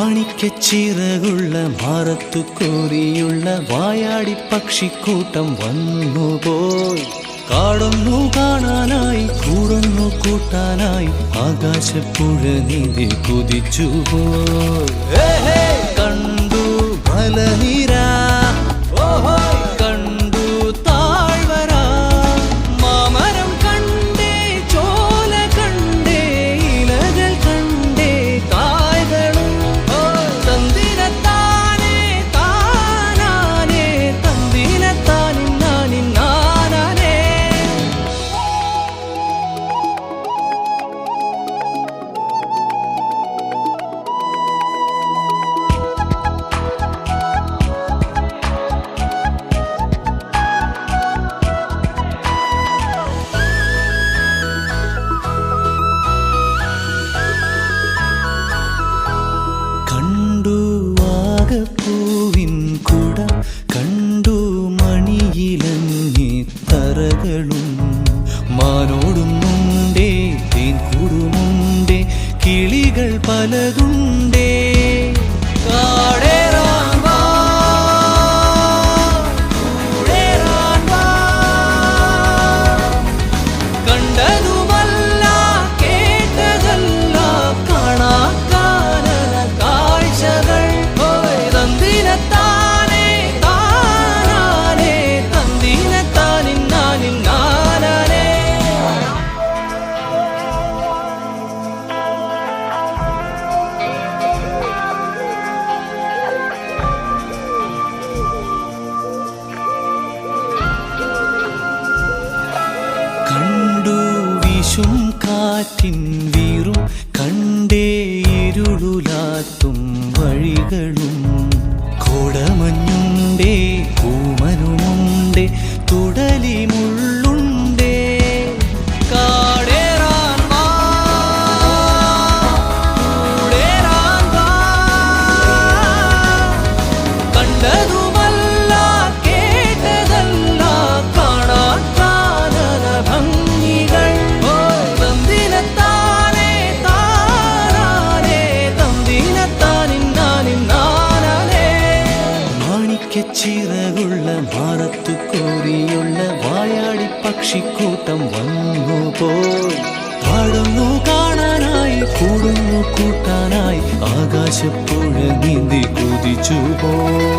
മാണിക്കച്ചിറകുള്ള മാറത്തു കോരിയുള്ള വായാടി പക്ഷിക്കൂട്ടം വന്നുപോയി. കാടൊന്നു കാണാനായി കൂടൊന്നു കൂട്ടാനായി ആകാശപ്പുഴ നീന്തി കുതിച്ചുപോയി. കണ്ടു മലനിര, കണ്ടു താഴ്വര, മാമരം കണ്ടേ, ചോല കണ്ടേ, ഇലകൾ കണ്ടേ, കായ്കളും തന്തിനത്താനേ താനാനേ തന്തിനത്താനിന്നാനിന്നാനേ. കണ്ടു വാഗപ്പൂവിൻ കുട, കണ്ടു മണിയിലങ്ങി തറകളും, മാനോടുന്നുണ്ടേ തേൻകൂടുമുണ്ടേ, കിളികൾ പലതുണ്ടേ. കാടേറാൻ വാ, കൂടേറാൻ വാ, കണ്ടതുമല്ല കേട്ടതല്ല കാണാക്കാനല കാഴ്ചകൾ. തന്തിനത്താനേ താനാനേ തന്തിനത്താനിന്നാനിന്നാനേ. കണ്ടു വീശും കാറ്റിൻ വീറും, കണ്ടേ ഇരുളുലാത്തും വഴികളും, കോടമഞ്ഞുണ്ടേ കൂമനുമുണ്ടേ, തുടലി മുള്ളുണ്ടേ. കാടേറാൻ വാ, കൂടേറാൻ വാ, കണ്ടതുമല്ല കേട്ടതല്ല കാണാക്കാനല ഭംഗികൾ. തന്തിനത്താനേ താനാനേ തന്തിനത്താനിന്നാനിന്നാനേ. മാണിക്കച്ചിറകുള്ള മാറത്തു കോരിയുള്ള വായാടി പക്ഷിക്കൂട്ടം വന്നുപോയി. പാടുന്നു കാണാനായി കൂടുന്നു കൂട്ടാനായി ആകാശപ്പുഴ നീന്തി കുതിച്ചുപോയി.